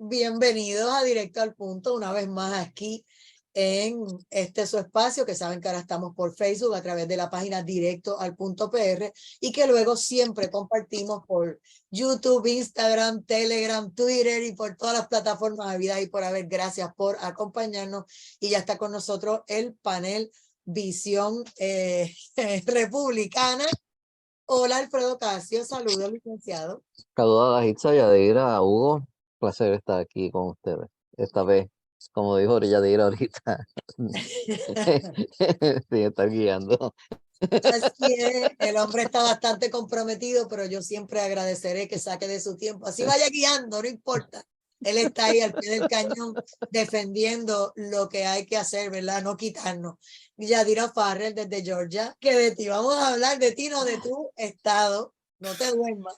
Bienvenidos a Directo al Punto, una vez más aquí en su espacio, que saben que ahora estamos por Facebook a través de la página Directo al Punto PR y que luego siempre compartimos por YouTube, Instagram, Telegram, Twitter y por todas las plataformas de vida y por haber. Gracias por acompañarnos y ya está con nosotros el panel Visión Republicana. Hola Alfredo Casio, saludos licenciado. Saludos a Itza, Yadira, a Hugo. Placer estar aquí con ustedes. Esta vez, como dijo Yadira ahorita, sí, estar guiando. Así es, el hombre está bastante comprometido, pero yo siempre agradeceré que saque de su tiempo. Así vaya guiando, no importa. Él está ahí al pie del cañón defendiendo lo que hay que hacer, ¿verdad? No quitarnos. Yadira Farrell desde Georgia, que de ti vamos a hablar, de ti, no de tu estado. No te duermas.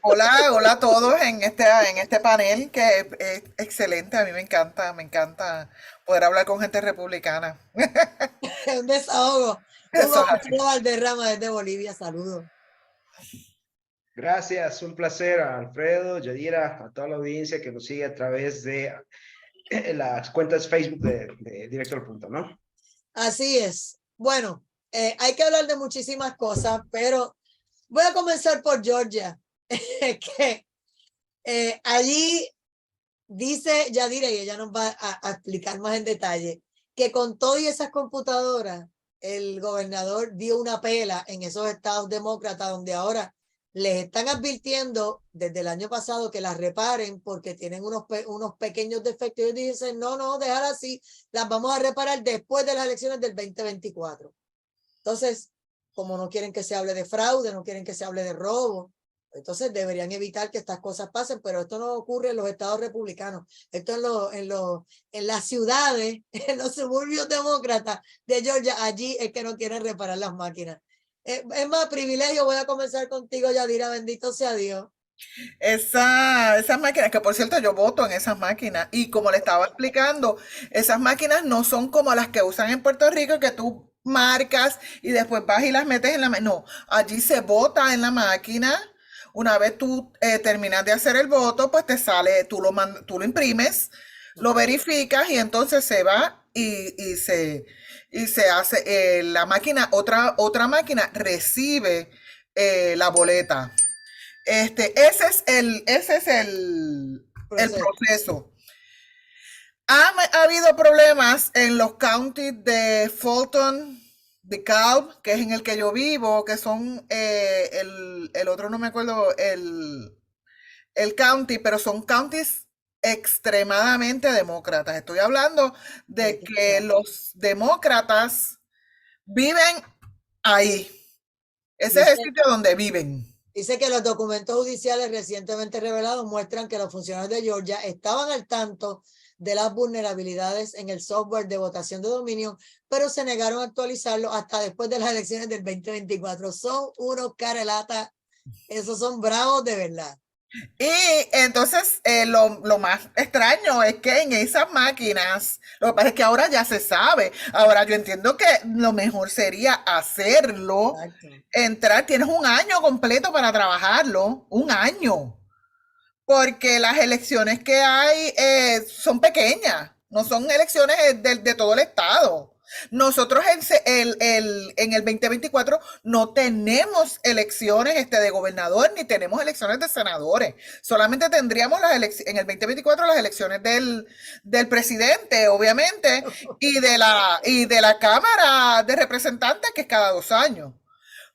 Hola a todos en este panel que es excelente. A mí me encanta poder hablar con gente republicana. Es un desahogo. Eso Hugo es así. Valderrama desde Bolivia, saludos. Gracias, un placer a Alfredo, Yadira, a toda la audiencia que nos sigue a través de las cuentas Facebook de Directo al Punto, ¿no? Así es. Bueno, hay que hablar de muchísimas cosas, pero voy a comenzar por Georgia, que allí dice Yadira, y ella nos va a explicar más en detalle, que con todo y esas computadoras, el gobernador dio una pela en esos estados demócratas donde ahora les están advirtiendo desde el año pasado que las reparen porque tienen unos pequeños defectos. Y ellos dicen, no, dejar así, las vamos a reparar después de las elecciones del 2024. Entonces, como no quieren que se hable de fraude, no quieren que se hable de robo, entonces deberían evitar que estas cosas pasen, pero esto no ocurre en los estados republicanos. Esto en las ciudades, en los suburbios demócratas de Georgia, allí es que no quieren reparar las máquinas. Es más privilegio. Voy a comenzar contigo, Yadira, bendito sea Dios. Esas máquinas, que por cierto yo voto en esas máquinas, y como le estaba explicando, esas máquinas no son como las que usan en Puerto Rico, que tú marcas y después vas y las metes en la máquina. No, allí se vota en la máquina. Una vez tú terminas de hacer el voto, pues te sale, tú lo imprimes, lo verificas y entonces se va y se hace la máquina, otra máquina recibe la boleta. Ese es el proceso. Ha habido problemas en los counties de Fulton, de Calb, que es en el que yo vivo, que son el otro no me acuerdo el county, pero son counties extremadamente demócratas. Estoy hablando de que los demócratas viven ahí. Ese es el sitio donde viven. Dice que los documentos judiciales recientemente revelados muestran que los funcionarios de Georgia estaban al tanto de las vulnerabilidades en el software de votación de dominio, pero se negaron a actualizarlo hasta después de las elecciones del 2024. Son unos carelatas, esos son bravos de verdad. Y entonces lo más extraño es que en esas máquinas, lo que pasa es que ahora ya se sabe. Ahora yo entiendo que lo mejor sería hacerlo, entrar, tienes un año completo para trabajarlo, un año, porque las elecciones que hay son pequeñas, no son elecciones de todo el estado. Nosotros en el 2024 no tenemos elecciones de gobernador ni tenemos elecciones de senadores. Solamente tendríamos en el 2024 las elecciones del presidente, obviamente, y de la Cámara de Representantes, que es cada 2 años.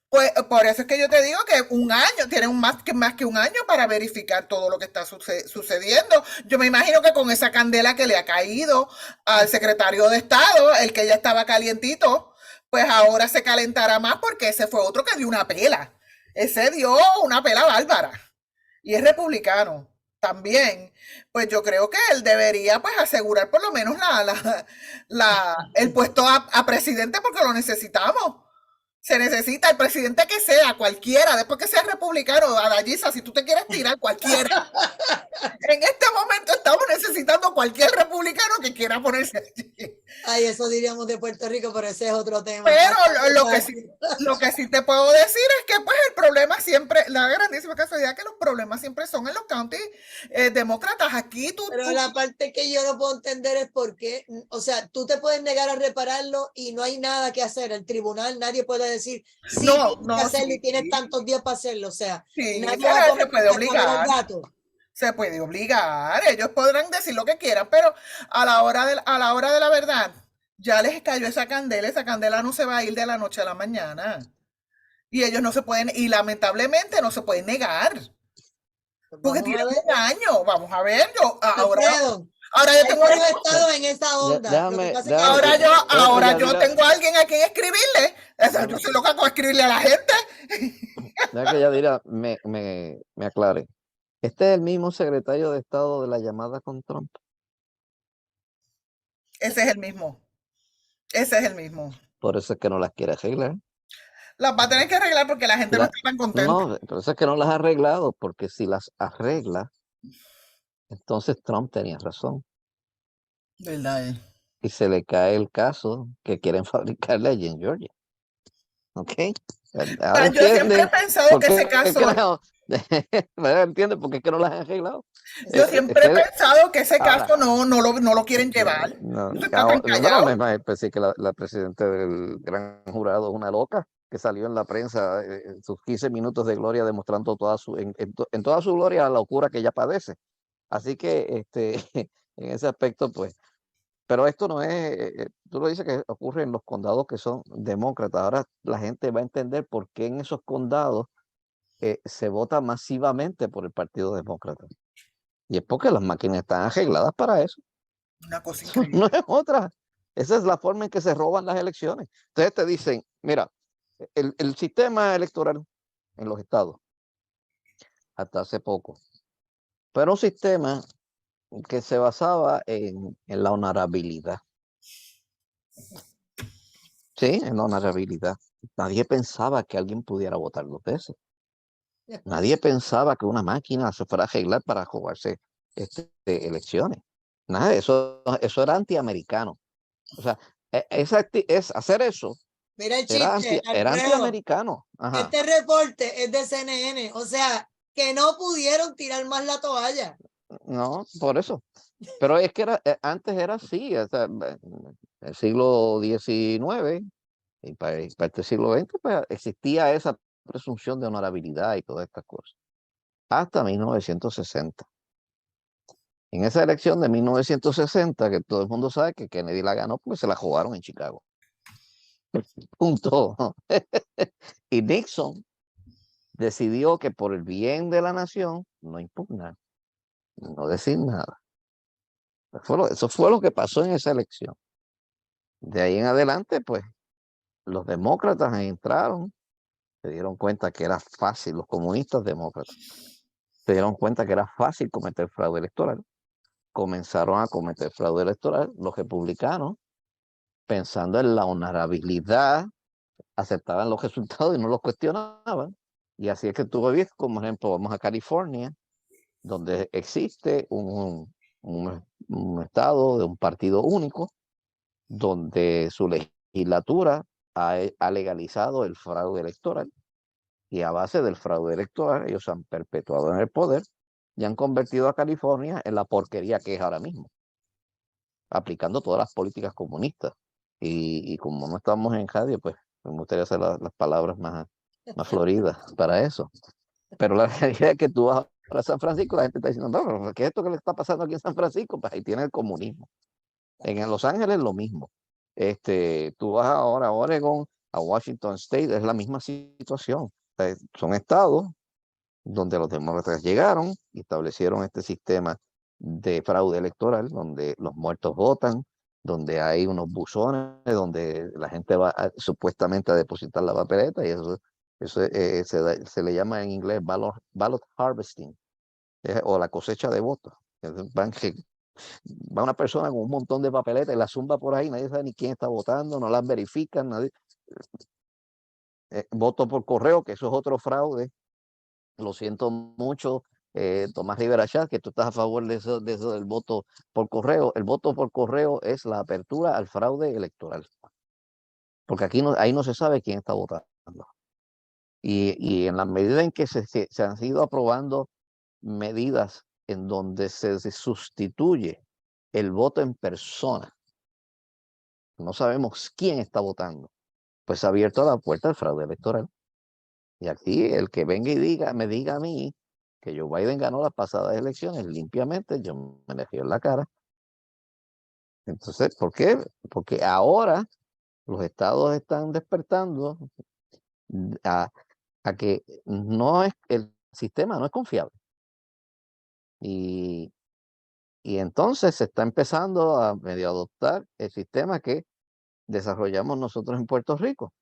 Pues por eso es que yo te digo que un año, tienen más que un año para verificar todo lo que está sucediendo. Yo me imagino que con esa candela que le ha caído al secretario de Estado, el que ya estaba calientito, pues ahora se calentará más porque ese fue otro que dio una pela. Ese dio una pela bárbara. Y es republicano también. Pues yo creo que él debería pues asegurar por lo menos el puesto a presidente, porque lo necesitamos. Se necesita el presidente que sea, cualquiera, después que sea republicano, Adayisa, si tú te quieres tirar, cualquiera. En este momento estamos necesitando cualquier republicano que quiera ponerse allí. Ay, eso diríamos de Puerto Rico, pero ese es otro tema. Pero lo que sí te puedo decir es que pues el problemas siempre, la grandísima casualidad que los problemas siempre son en los counties demócratas. Aquí Pero la parte que yo no puedo entender es por qué, o sea, tú te puedes negar a repararlo y no hay nada que hacer. El tribunal, nadie puede decir, sí, no, tienes que no, hacerlo y sí, tienes sí, tantos días para hacerlo. O sea, sí, nadie va a se puede comer el obligar. gato. Se puede obligar, ellos podrán decir lo que quieran, pero a la hora de la verdad, ya les cayó esa candela no se va a ir de la noche a la mañana. Y ellos no se pueden, y lamentablemente no se pueden negar, Pues porque vamos a tienen ver. un año, vamos a ver, Alfredo, ahora yo hay tengo varios estados en esa Ya- onda. Lo que Déjame, pasa es que déjame, ahora yo Yadira, tengo a alguien a quien escribirle, o sea, yo déjame, soy loca con escribirle a la gente. deja que Yadira me aclare. Este es el mismo secretario de Estado de la llamada con Trump. Ese es el mismo, ese es el mismo. Por eso es que no las quiere arreglar. Las va a tener que arreglar porque la gente no La- está tan contenta. no, por eso es que no las ha arreglado, porque si las arregla, entonces Trump tenía razón. ¿Verdad? Y se le cae el caso que quieren fabricarle allí en Georgia. ¿Ok? Ahora Yo siempre he entienden pensado por que ese qué es que caso, no, ahora entienden por qué es que no las han arreglado. yo siempre he Fue pensado que ese ahora. caso no lo quieren llevar. No, Eso está tan bueno, callado. pues sí que la presidenta del gran jurado es una loca que salió en la prensa en sus 15 minutos de gloria demostrando en toda su gloria la locura que ella padece. Así que en ese aspecto, pues, pero esto no es, tú lo dices que ocurre en los condados que son demócratas. Ahora la gente va a entender por qué en esos condados se vota masivamente por el Partido Demócrata. Y es porque las máquinas están arregladas para eso. Una cosa No increíble. es otra. Esa es la forma en que se roban las elecciones. Entonces te dicen, mira, el sistema electoral en los estados, hasta hace poco, pero un sistema que se basaba en la honorabilidad. Sí, en la honorabilidad. Nadie pensaba que alguien pudiera votar 2 veces. Nadie pensaba que una máquina se fuera a arreglar para jugarse elecciones. Nada de eso, eso era antiamericano. O sea, hacer eso mira el era, chiste, era Alfredo. antiamericano. Ajá. Este reporte es de CNN, o sea, que no pudieron tirar más la toalla. No, por eso. Pero es que antes era así, o sea, el siglo XIX y para este siglo XX, pues, existía esa presunción de honorabilidad y todas estas cosas. Hasta 1960. En esa elección de 1960, que todo el mundo sabe que Kennedy la ganó porque se la jugaron en Chicago. Punto. Y Nixon decidió que por el bien de la nación no impugnar, no decir nada. Eso fue lo que pasó en esa elección. De ahí en adelante, pues, los demócratas entraron, se dieron cuenta que era fácil, los comunistas demócratas, se dieron cuenta que era fácil cometer fraude electoral, comenzaron a cometer fraude electoral, los republicanos, pensando en la honorabilidad, aceptaban los resultados y no los cuestionaban. Y así es que tú ves, como ejemplo, vamos a California, donde existe un estado de un partido único, donde su legislatura ha legalizado el fraude electoral y a base del fraude electoral ellos han perpetuado en el poder y han convertido a California en la porquería que es ahora mismo, aplicando todas las políticas comunistas. Y como no estamos en radio, pues me gustaría hacer las palabras más floridas para eso. Pero la realidad es que tú vas a San Francisco, la gente está diciendo, no, ¿qué es esto que le está pasando aquí en San Francisco? Pues ahí tiene el comunismo. En Los Ángeles lo mismo. Tú vas ahora a Oregon, a Washington State, es la misma situación. Son estados donde los demócratas llegaron y establecieron este sistema de fraude electoral, donde los muertos votan, donde hay unos buzones, donde la gente va supuestamente a depositar la papeleta y eso se le llama en inglés ballot harvesting o la cosecha de votos. Va una persona con un montón de papeletas y la zumba por ahí, nadie sabe ni quién está votando, no las verifican, nadie. Voto por correo, que eso es otro fraude. Lo siento mucho, Tomás Rivera Chat, que tú estás a favor de eso del voto por correo. El voto por correo es la apertura al fraude electoral. Porque ahí no se sabe quién está votando. Y en la medida en que se han ido aprobando medidas en donde se sustituye el voto en persona, no sabemos quién está votando, pues ha abierto la puerta al fraude electoral. Y aquí el que venga y me diga a mí que Joe Biden ganó las pasadas elecciones limpiamente, yo me le río en la cara. Entonces, ¿por qué? Porque ahora los estados están despertando a que el sistema no es confiable. Y entonces se está empezando a medio adoptar el sistema que desarrollamos nosotros en Puerto Rico.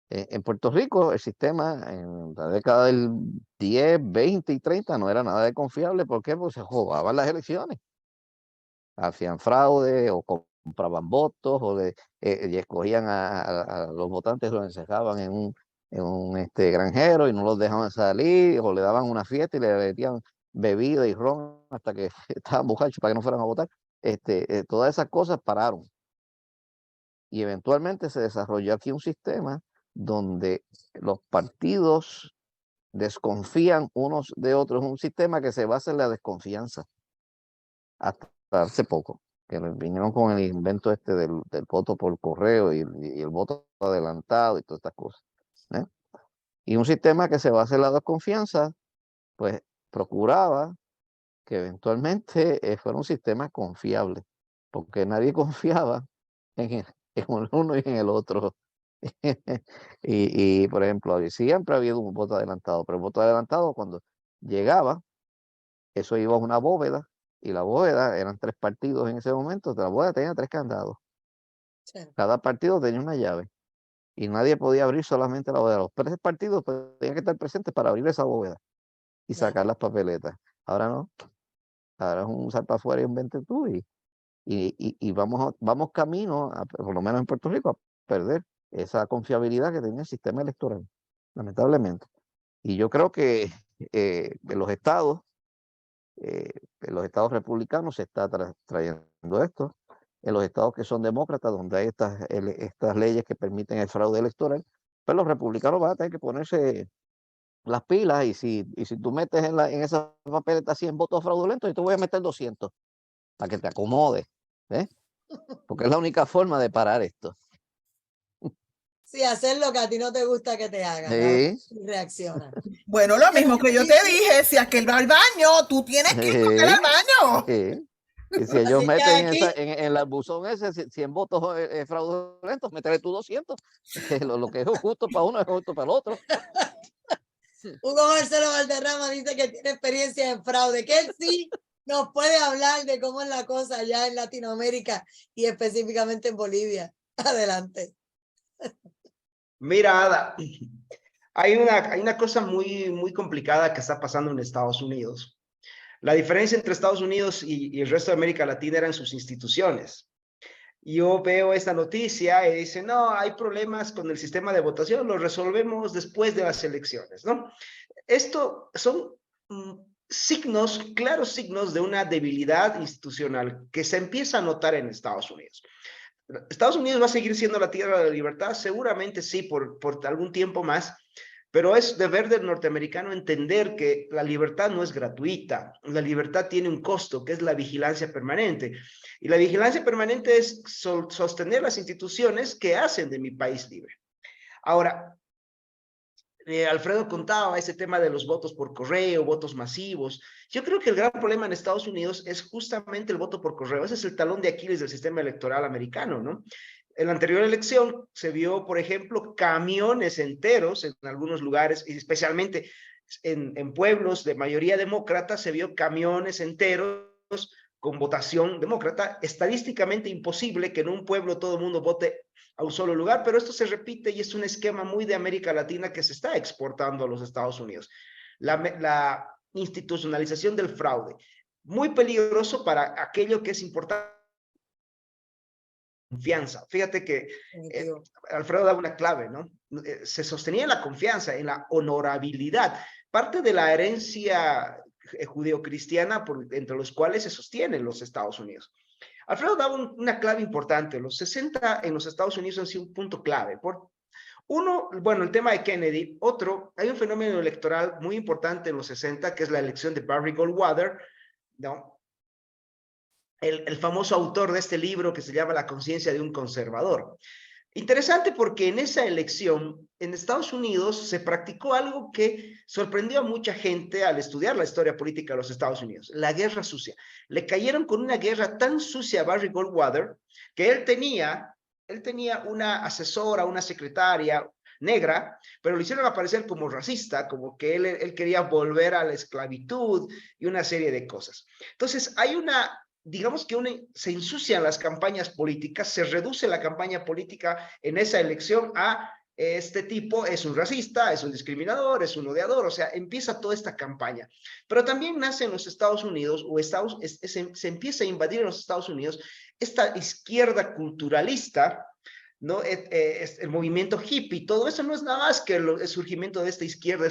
En Puerto Rico el sistema en la década del 10, 20 y 30 no era nada de confiable. ¿Por qué? Porque se robaban las elecciones. Hacían fraude o compraban votos y escogían a los votantes, los encerraban en un granjero y no los dejaban salir, o le daban una fiesta y le metían bebida y ron hasta que estaban borrachos para que no fueran a votar. Todas esas cosas pararon. Y eventualmente se desarrolló aquí un sistema donde los partidos desconfían unos de otros, un sistema que se basa en la desconfianza. Hasta hace poco, que vinieron con el invento del voto por correo y el voto adelantado y todas estas cosas. Y un sistema que se basa en la desconfianza, pues procuraba que eventualmente fuera un sistema confiable, porque nadie confiaba en el uno y en el otro. Por ejemplo, siempre ha habido un voto adelantado, pero el voto adelantado cuando llegaba, eso iba a una bóveda, y la bóveda eran 3 partidos en ese momento, la bóveda tenía 3 candados. Sí. Cada partido tenía una llave, y nadie podía abrir solamente la bóveda. Los 3 partidos tenían que estar presentes para abrir esa bóveda y sacar las papeletas. Ahora no, ahora es un sal para afuera y un vente tú, y vamos camino, por lo menos en Puerto Rico, a perder esa confiabilidad que tenía el sistema electoral, lamentablemente. Y yo creo que en los estados republicanos se está trayendo esto. En los estados que son demócratas, donde hay estas leyes que permiten el fraude electoral, pues los republicanos van a tener que ponerse las pilas, y si tú metes en esa papeleta 100 votos fraudulentos, yo te voy a meter 200 para que te acomodes, porque es la única forma de parar esto. Sí, hacer lo que a ti no te gusta que te hagan. Sí. Reacciona. Bueno, lo mismo que yo te dije, si aquel va al baño, tú tienes que ir con él al baño. Sí. Y si ellos meten en el buzón ese 100 votos fraudulentos, métele tú 200. Lo que es justo para uno es justo para el otro. Hugo Marcelo Valderrama dice que tiene experiencia en fraude, que él sí nos puede hablar de cómo es la cosa allá en Latinoamérica y específicamente en Bolivia. Adelante. Mira, Ada, hay una cosa muy complicada que está pasando en Estados Unidos. La diferencia entre Estados Unidos y el resto de América Latina eran sus instituciones. Yo veo esta noticia y dice, no, hay problemas con el sistema de votación, lo resolvemos después de las elecciones, ¿no? Esto son signos, claros signos de una debilidad institucional que se empieza a notar en Estados Unidos. ¿Estados Unidos va a seguir siendo la tierra de la libertad? Seguramente sí, por algún tiempo más, pero es deber del norteamericano entender que la libertad no es gratuita. La libertad tiene un costo, que es la vigilancia permanente. Y la vigilancia permanente es sostener las instituciones que hacen de mi país libre. Ahora, Alfredo contaba ese tema de los votos por correo, votos masivos. Yo creo que el gran problema en Estados Unidos es justamente el voto por correo. Ese es el talón de Aquiles del sistema electoral americano, ¿no? En la anterior elección se vio, por ejemplo, camiones enteros en algunos lugares, y especialmente en pueblos de mayoría demócrata, se vio camiones enteros con votación demócrata. Estadísticamente imposible que en un pueblo todo el mundo vote a un solo lugar, pero esto se repite y es un esquema muy de América Latina que se está exportando a los Estados Unidos. La institucionalización del fraude, muy peligroso para aquello que es importante. Confianza. Fíjate que Alfredo daba una clave, ¿no? Se sostenía en la confianza, en la honorabilidad, parte de la herencia judeocristiana entre los cuales se sostienen los Estados Unidos. Alfredo daba una clave importante. Los 60 en los Estados Unidos han sido un punto clave. Uno, bueno, el tema de Kennedy. Otro, hay un fenómeno electoral muy importante en los 60, que es la elección de Barry Goldwater, ¿no? El famoso autor de este libro que se llama La conciencia de un conservador. Interesante porque en esa elección en Estados Unidos se practicó algo que sorprendió a mucha gente al estudiar la historia política de los Estados Unidos, la guerra sucia. Le cayeron con una guerra tan sucia a Barry Goldwater que él tenía una asesora, una secretaria negra, pero lo hicieron aparecer como racista, como que él quería volver a la esclavitud y una serie de cosas. Entonces hay digamos que se ensucian las campañas políticas, se reduce la campaña política en esa elección a este tipo es un racista, es un discriminador, es un odiador, o sea, empieza toda esta campaña. Pero también nace en los Estados Unidos, o se empieza a invadir en los Estados Unidos esta izquierda culturalista, ¿no? El movimiento hippie, todo eso no es nada más que el surgimiento de esta izquierda,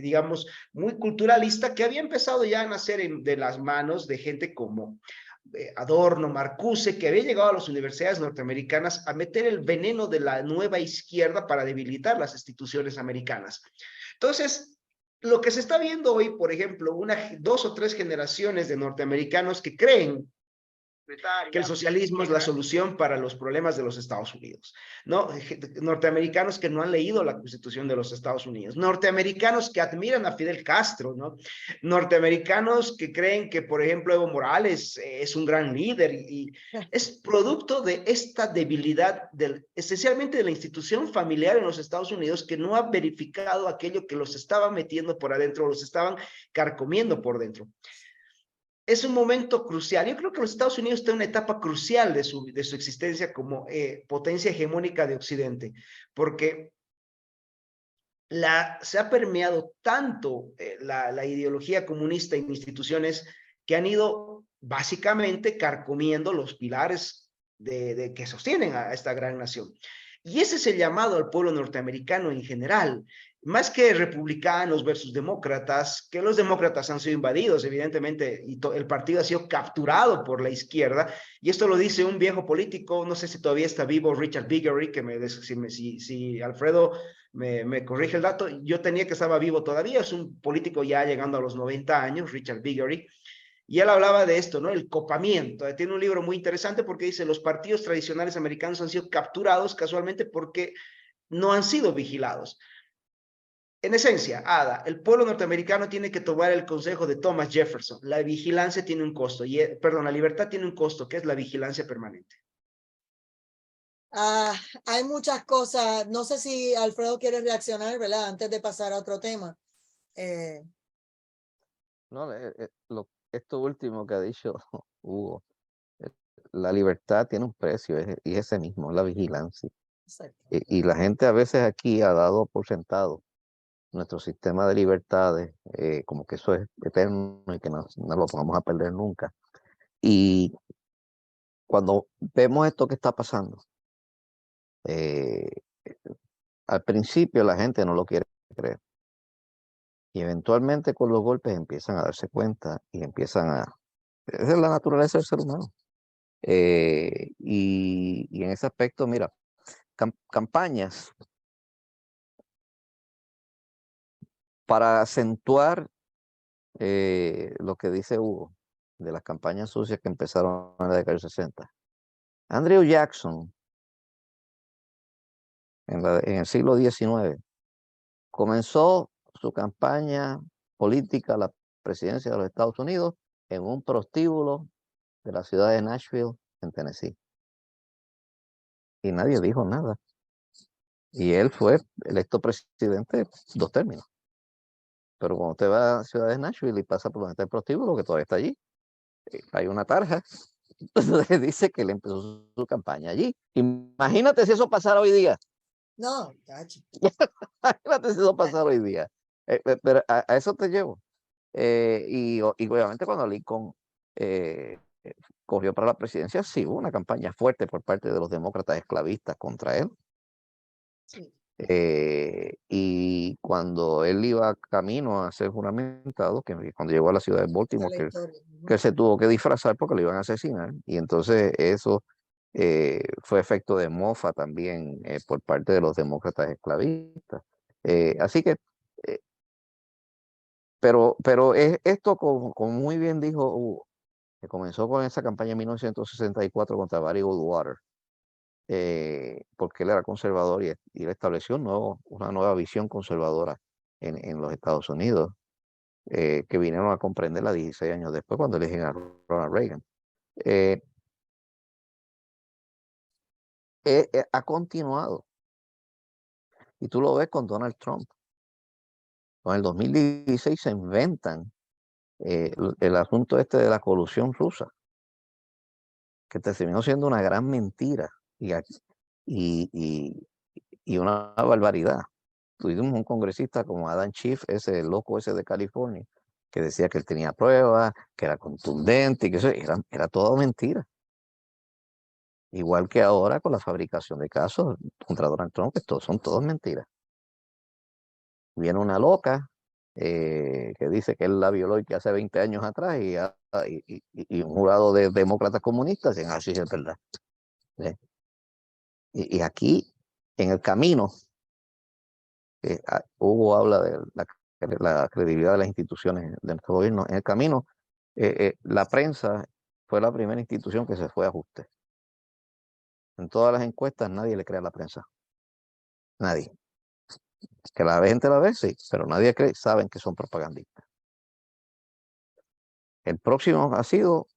digamos, muy culturalista, que había empezado ya a nacer de las manos de gente como Adorno, Marcuse, que había llegado a las universidades norteamericanas a meter el veneno de la nueva izquierda para debilitar las instituciones americanas. Entonces, lo que se está viendo hoy, por ejemplo, 2 o 3 generaciones de norteamericanos que creen que el socialismo es la solución para los problemas de los Estados Unidos, ¿no? Norteamericanos que no han leído la Constitución de los Estados Unidos, norteamericanos que admiran a Fidel Castro, ¿no? Norteamericanos que creen que, por ejemplo, Evo Morales es un gran líder y es producto de esta debilidad, esencialmente de la institución familiar en los Estados Unidos, que no ha verificado aquello que los estaba metiendo por adentro, los estaban carcomiendo por dentro. Es un momento crucial. Yo creo que los Estados Unidos están en una etapa crucial de su existencia como potencia hegemónica de Occidente, porque se ha permeado tanto la ideología comunista en instituciones que han ido básicamente carcomiendo los pilares que sostienen a esta gran nación. Y ese es el llamado al pueblo norteamericano en general, más que republicanos versus demócratas, que los demócratas han sido invadidos, evidentemente, y el partido ha sido capturado por la izquierda, y esto lo dice un viejo político, no sé si todavía está vivo, Richard Viguerie, que si Alfredo me corrige el dato, yo tenía que estaba vivo todavía, es un político ya llegando a los 90 años, Richard Viguerie, y él hablaba de esto, ¿no? El copamiento. Tiene un libro muy interesante porque dice, los partidos tradicionales americanos han sido capturados casualmente porque no han sido vigilados. En esencia, Ada, el pueblo norteamericano tiene que tomar el consejo de Thomas Jefferson. La vigilancia tiene un costo, la libertad tiene un costo, que es la vigilancia permanente. Hay muchas cosas. No sé si Alfredo quiere reaccionar, ¿verdad? Antes de pasar a otro tema. No, esto último que ha dicho Hugo, la libertad tiene un precio y ese mismo, la vigilancia. Y la gente a veces aquí ha dado por sentado nuestro sistema de libertades, como que eso es eterno y que no lo vamos a perder nunca. Y cuando vemos esto que está pasando, al principio la gente no lo quiere creer. Y eventualmente con los golpes empiezan a darse cuenta y esa es la naturaleza del ser humano. Y en ese aspecto, mira, campañas para acentuar lo que dice Hugo, de las campañas sucias que empezaron en la década de 60. Andrew Jackson, en el siglo XIX, comenzó su campaña política a la presidencia de los Estados Unidos en un prostíbulo de la ciudad de Nashville, en Tennessee. Y nadie dijo nada. Y él fue electo presidente 2 términos. Pero cuando usted va a la ciudad de Nashville y pasa por donde está el prostíbulo, que todavía está allí, hay una tarja donde dice que él empezó su campaña allí. Imagínate si eso pasara hoy día. No, cacho. Imagínate si eso pasara hoy día. Pero a eso te llevo. Y obviamente cuando Lincoln cogió para la presidencia, sí hubo una campaña fuerte por parte de los demócratas esclavistas contra él. Sí. Y cuando él iba camino a ser juramentado, que cuando llegó a la ciudad de Baltimore, que se tuvo que disfrazar porque lo iban a asesinar, y entonces eso fue efecto de mofa también por parte de los demócratas esclavistas. Así que, pero esto, como muy bien dijo Hugo, que comenzó con esa campaña en 1964 contra Barry Goldwater, porque él era conservador y él estableció una nueva visión conservadora en los Estados Unidos, que vinieron a comprenderla 16 años después cuando eligen a Ronald Reagan. Ha continuado. Y tú lo ves con Donald Trump. En el 2016 se inventan el asunto este de la colusión rusa, que terminó siendo una gran mentira y una barbaridad. Tuvimos un congresista como Adam Schiff, ese loco ese de California, que decía que él tenía pruebas, que era contundente y que eso era todo mentira. Igual que ahora con la fabricación de casos contra Donald Trump, que son todos mentiras. Viene una loca que dice que él la violó y que hace 20 años atrás y un jurado de demócratas comunistas dicen, así es verdad. Y aquí, en el camino, Hugo habla de la credibilidad de las instituciones de nuestro gobierno. En el camino, la prensa fue la primera institución que se fue a ajuste. En todas las encuestas nadie le cree a la prensa. Nadie. Que la gente la ve, sí, pero nadie cree, saben que son propagandistas. El próximo ha sido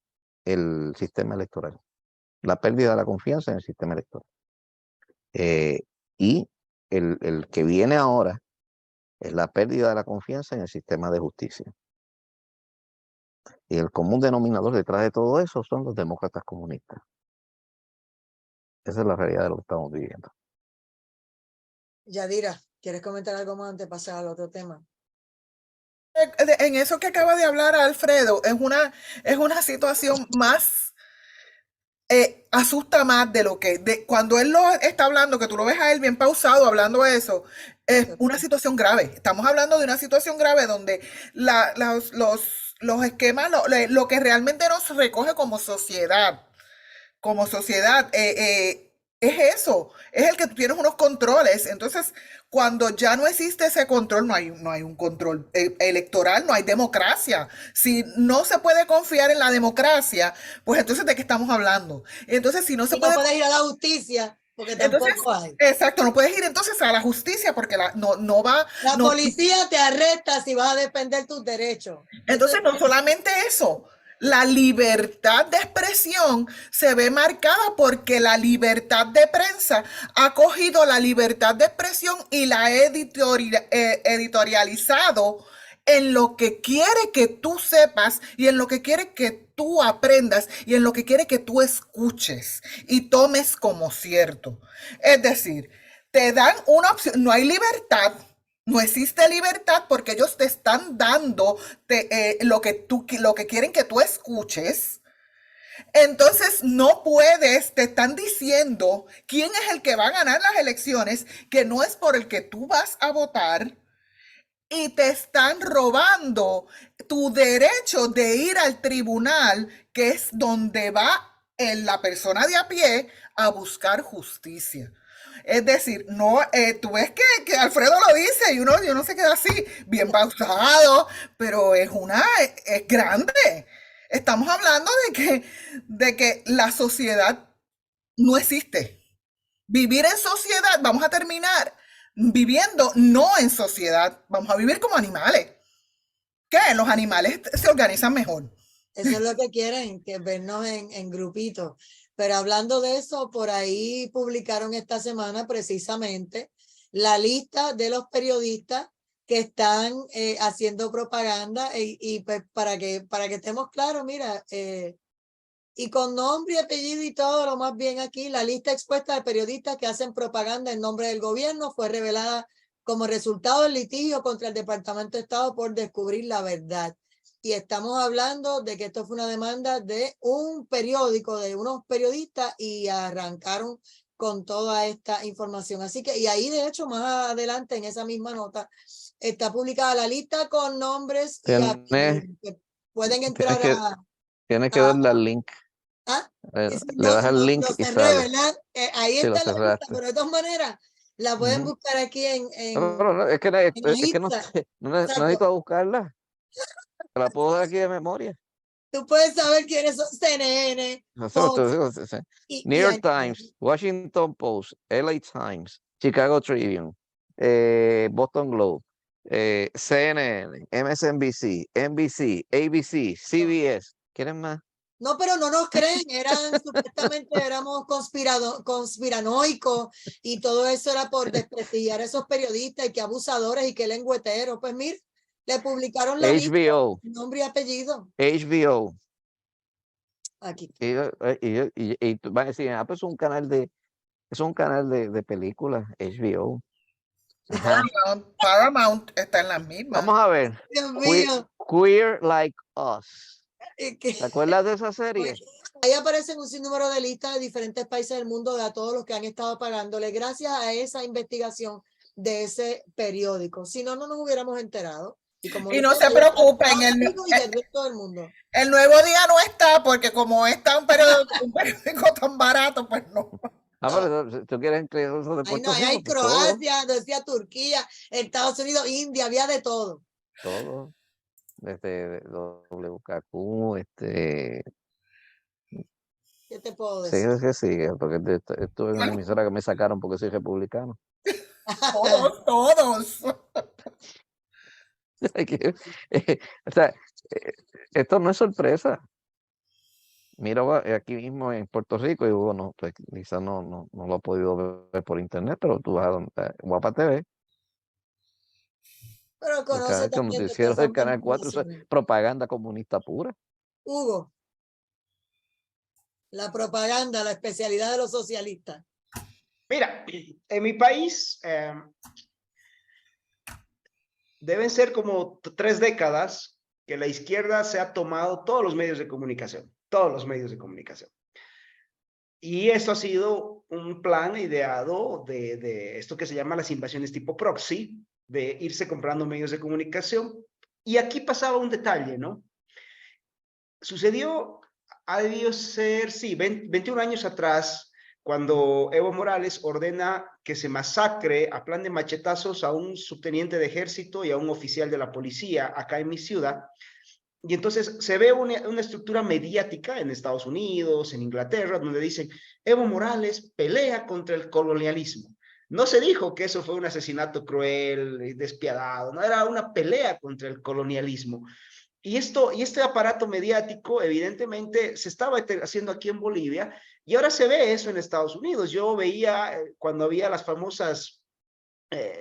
el sistema electoral, la pérdida de la confianza en el sistema electoral. Y el que viene ahora es la pérdida de la confianza en el sistema de justicia. Y el común denominador detrás de todo eso son los demócratas comunistas. Esa es la realidad de lo que estamos viviendo. Yadira, ¿quieres comentar algo más antes de pasar al otro tema? En eso que acaba de hablar Alfredo, es una situación más, asusta más de lo que, cuando él lo está hablando, que tú lo ves a él bien pausado hablando eso, es una situación grave. Estamos hablando de una situación grave donde los esquemas, lo que realmente nos recoge como sociedad, es eso, es el que tú tienes unos controles. Entonces, cuando ya no existe ese control, no hay un control electoral, no hay democracia. Si no se puede confiar en la democracia, pues entonces ¿de qué estamos hablando? Entonces, si no se Y puede... no puedes ir a la justicia porque tampoco hay. Exacto, no puedes ir entonces a la justicia porque no va... La no, policía te arresta si vas a defender tus derechos. Entonces, no solamente eso, la libertad de expresión se ve marcada porque la libertad de prensa ha cogido la libertad de expresión y la ha editorializado en lo que quiere que tú sepas y en lo que quiere que tú aprendas y en lo que quiere que tú escuches y tomes como cierto. Es decir, te dan una opción, no hay libertad. No existe libertad porque ellos te están dando lo que quieren que tú escuches. Entonces no puedes, te están diciendo quién es el que va a ganar las elecciones, que no es por el que tú vas a votar, y te están robando tu derecho de ir al tribunal, que es donde va la persona de a pie a buscar justicia. Es decir, no, tú ves que Alfredo lo dice y uno se queda así, bien pausado, pero es grande. Estamos hablando de que la sociedad no existe. Vivir en sociedad, vamos a terminar viviendo no en sociedad, vamos a vivir como animales. ¿Qué? Los animales se organizan mejor. Eso es lo que quieren, que vernos en grupitos. Pero hablando de eso, por ahí publicaron esta semana precisamente la lista de los periodistas que están haciendo propaganda y pues para que estemos claros, mira, y con nombre y apellido y todo lo más bien aquí, la lista expuesta de periodistas que hacen propaganda en nombre del gobierno fue revelada como resultado del litigio contra el Departamento de Estado por descubrir la verdad. Y estamos hablando de que esto fue una demanda de un periódico, de unos periodistas, y arrancaron con toda esta información. Así que, y ahí de hecho más adelante en esa misma nota está publicada la lista con nombres y apellidos que pueden entrar Tienes que darle al link. ¿Ah? Y si Le das el link lo y cerré, sale. ¿verdad? Ahí Sí, lo está la lista, cerraste. pero de todas maneras la pueden Ujú. buscar aquí No, es que, en es que no, Insta. no necesito Exacto. buscarla. Te la puedo dar aquí de memoria. Tú puedes saber quiénes son CNN, No sé, Fox New y York Times, Washington Post, LA Times, Chicago Tribune, Boston Globe, CNN, MSNBC, NBC, ABC, CBS. ¿Quieren más? No, pero no nos creen, supuestamente éramos conspiranoicos y todo eso era por desprestigiar a esos periodistas y que abusadores y que lengüeteros. Pues mire, le publicaron la lista, HBO, nombre y apellido. HBO. Aquí. Y tú vas a decir, pues es un canal de películas, HBO. Ajá. Paramount está en las mismas. Vamos a ver. Dios mío. Queer Like Us. Que, ¿Te acuerdas de esa serie? ahí aparecen un sinnúmero de listas de diferentes países del mundo de a todos los que han estado pagándole gracias a esa investigación de ese periódico. Si no, no nos hubiéramos enterado. Y, como Y no se preocupen, del mundo. El Nuevo Día no está porque como está un periódico tan barato, pues no. Pero tú quieres incluir eso de Ay, Puerto no, Rico. hay Pues Croacia, decía Turquía, Estados Unidos, India, había de todo. todo. Desde WKQ, ¿Qué te puedo sí, decir? es que sí, porque estuve en una emisora que me sacaron porque soy republicano. Todos. O sea, esto no es sorpresa. Mira, aquí mismo en Puerto Rico, y bueno, pues quizás no lo he podido ver por internet, pero tú vas a Guapa TV, Pero conoce el también de noticiero todas esas del Canal 4, eso es manipulaciones. propaganda comunista pura. Hugo, la propaganda, la especialidad de los socialistas. Mira, en mi país deben ser como 3 décadas que la izquierda se ha tomado todos los medios de comunicación, todos los medios de comunicación. Y esto ha sido un plan ideado de esto que se llama las invasiones tipo proxy, de irse comprando medios de comunicación. Y aquí pasaba un detalle, ¿no? Sucedió, ha debido ser, sí, 21 años atrás, cuando Evo Morales ordena que se masacre a plan de machetazos a un subteniente de ejército y a un oficial de la policía acá en mi ciudad. Y entonces se ve una estructura mediática en Estados Unidos, en Inglaterra, donde dicen, Evo Morales pelea contra el colonialismo. No se dijo que eso fue un asesinato cruel y despiadado, no era una pelea contra el colonialismo. Y este aparato mediático evidentemente se estaba haciendo aquí en Bolivia y ahora se ve eso en Estados Unidos. Yo veía cuando había las famosas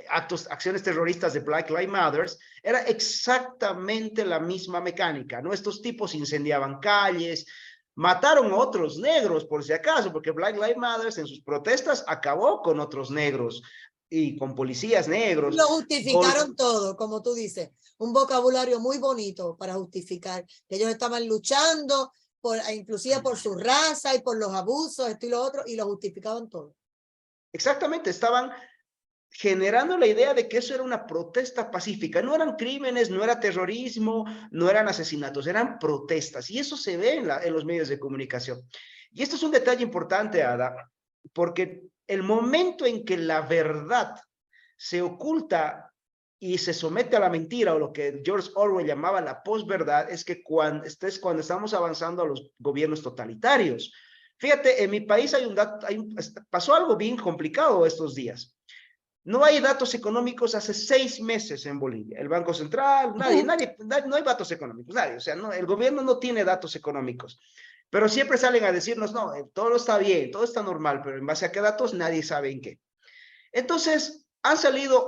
acciones terroristas de Black Lives Matter, era exactamente la misma mecánica, ¿no? Estos tipos incendiaban calles, mataron a otros negros, por si acaso, porque Black Lives Matter en sus protestas acabó con otros negros y con policías negros. Lo justificaron todo, como tú dices, un vocabulario muy bonito para justificar que ellos estaban luchando, inclusive por su raza y por los abusos, esto y lo otro, y lo justificaban todo. Exactamente, estaban generando la idea de que eso era una protesta pacífica. No eran crímenes, no era terrorismo, no eran asesinatos, eran protestas. Y eso se ve en los medios de comunicación. Y esto es un detalle importante, Ada, porque el momento en que la verdad se oculta y se somete a la mentira, o lo que George Orwell llamaba la posverdad, es que cuando estamos avanzando a los gobiernos totalitarios. Fíjate, en mi país pasó algo bien complicado estos días. No hay datos económicos hace 6 meses en Bolivia. El Banco Central, no hay datos económicos, nadie. O sea, el gobierno no tiene datos económicos. Pero siempre salen a decirnos, no, todo está bien, todo está normal, pero en base a qué datos nadie sabe en qué. Entonces, han salido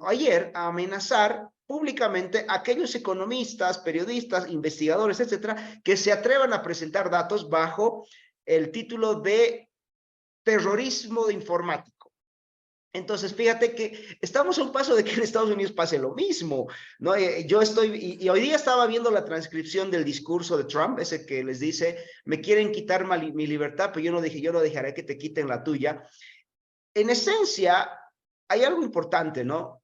ayer a amenazar públicamente a aquellos economistas, periodistas, investigadores, etcétera, que se atrevan a presentar datos bajo el título de terrorismo informático. Entonces, fíjate que estamos a un paso de que en Estados Unidos pase lo mismo, ¿no? Yo estoy, y hoy día estaba viendo la transcripción del discurso de Trump, ese que les dice, me quieren quitar mi libertad, pero yo no dejaré que te quiten la tuya. En esencia, hay algo importante, ¿no?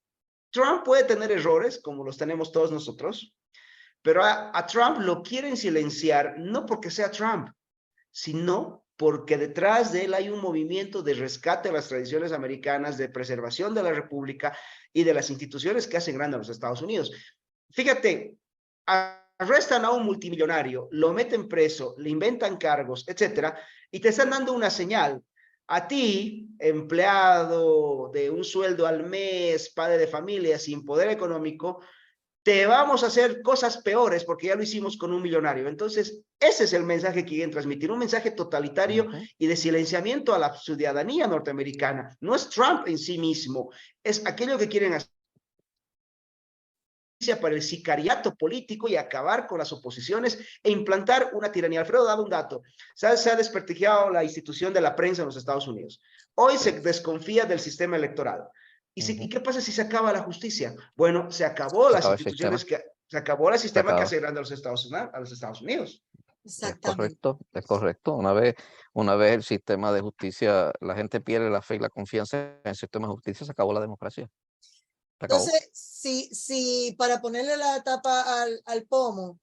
Trump puede tener errores, como los tenemos todos nosotros, pero a Trump lo quieren silenciar, no porque sea Trump, sino porque detrás de él hay un movimiento de rescate de las tradiciones americanas, de preservación de la república y de las instituciones que hacen grande a los Estados Unidos. Fíjate, arrestan a un multimillonario, lo meten preso, le inventan cargos, etcétera, y te están dando una señal. A ti, empleado de un sueldo al mes, padre de familia, sin poder económico, te vamos a hacer cosas peores porque ya lo hicimos con un millonario. Entonces, ese es el mensaje que quieren transmitir, un mensaje totalitario y de silenciamiento a la ciudadanía norteamericana. No es Trump en sí mismo, es aquello que quieren hacer para el sicariato político y acabar con las oposiciones e implantar una tiranía. Alfredo daba un dato. Se ha desprestigiado la institución de la prensa en los Estados Unidos. Hoy se desconfía del sistema electoral. ¿Y qué pasa si se acaba la justicia? Bueno, se acabó las instituciones se acabó el sistema que hace grande a los Estados Unidos. Exactamente. Es correcto. Una vez el sistema de justicia, la gente pierde la fe y la confianza en el sistema de justicia, se acabó la democracia. Se acabó. Entonces, si para ponerle la tapa al pomo,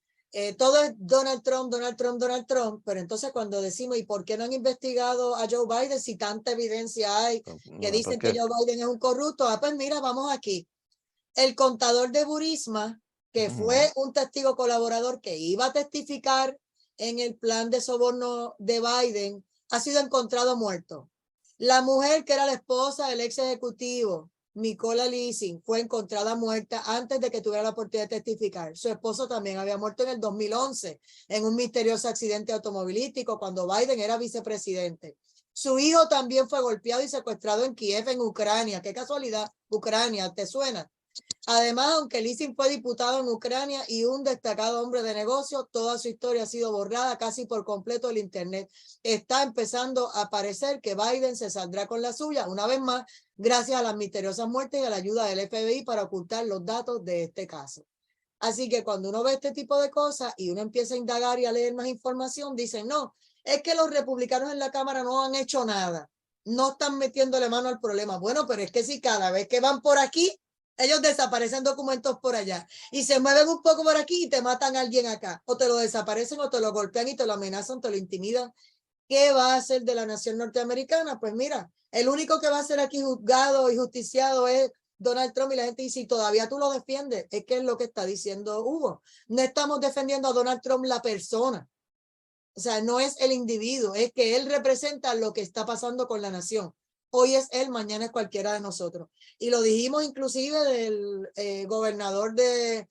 todo es Donald Trump, Donald Trump, Donald Trump, pero entonces cuando decimos, ¿y por qué no han investigado a Joe Biden si tanta evidencia hay que dicen que Joe Biden es un corrupto? Ah, pues mira, vamos aquí. El contador de Burisma, que fue un testigo colaborador que iba a testificar en el plan de soborno de Biden, ha sido encontrado muerto. La mujer que era la esposa del ex ejecutivo, Nicola Leasing, fue encontrada muerta antes de que tuviera la oportunidad de testificar. Su esposo también había muerto en el 2011 en un misterioso accidente automovilístico cuando Biden era vicepresidente. Su hijo también fue golpeado y secuestrado en Kiev, en Ucrania. Qué casualidad, Ucrania, ¿te suena? Además, aunque Leasing fue diputado en Ucrania y un destacado hombre de negocios, toda su historia ha sido borrada casi por completo del Internet. Está empezando a parecer que Biden se saldrá con la suya, una vez más, gracias a las misteriosas muertes y a la ayuda del FBI para ocultar los datos de este caso. Así que cuando uno ve este tipo de cosas y uno empieza a indagar y a leer más información, dicen, no, es que los republicanos en la Cámara no han hecho nada, no están metiéndole mano al problema. Bueno, pero es que si cada vez que van por aquí, ellos desaparecen documentos por allá y se mueven un poco por aquí y te matan a alguien acá, o te lo desaparecen o te lo golpean y te lo amenazan, te lo intimidan. ¿Qué va a hacer de la nación norteamericana? Pues mira, el único que va a ser aquí juzgado y justiciado es Donald Trump, y la gente dice, si todavía tú lo defiendes, es que es lo que está diciendo Hugo. No estamos defendiendo a Donald Trump la persona. O sea, no es el individuo, es que él representa lo que está pasando con la nación. Hoy es él, mañana es cualquiera de nosotros. Y lo dijimos inclusive del gobernador de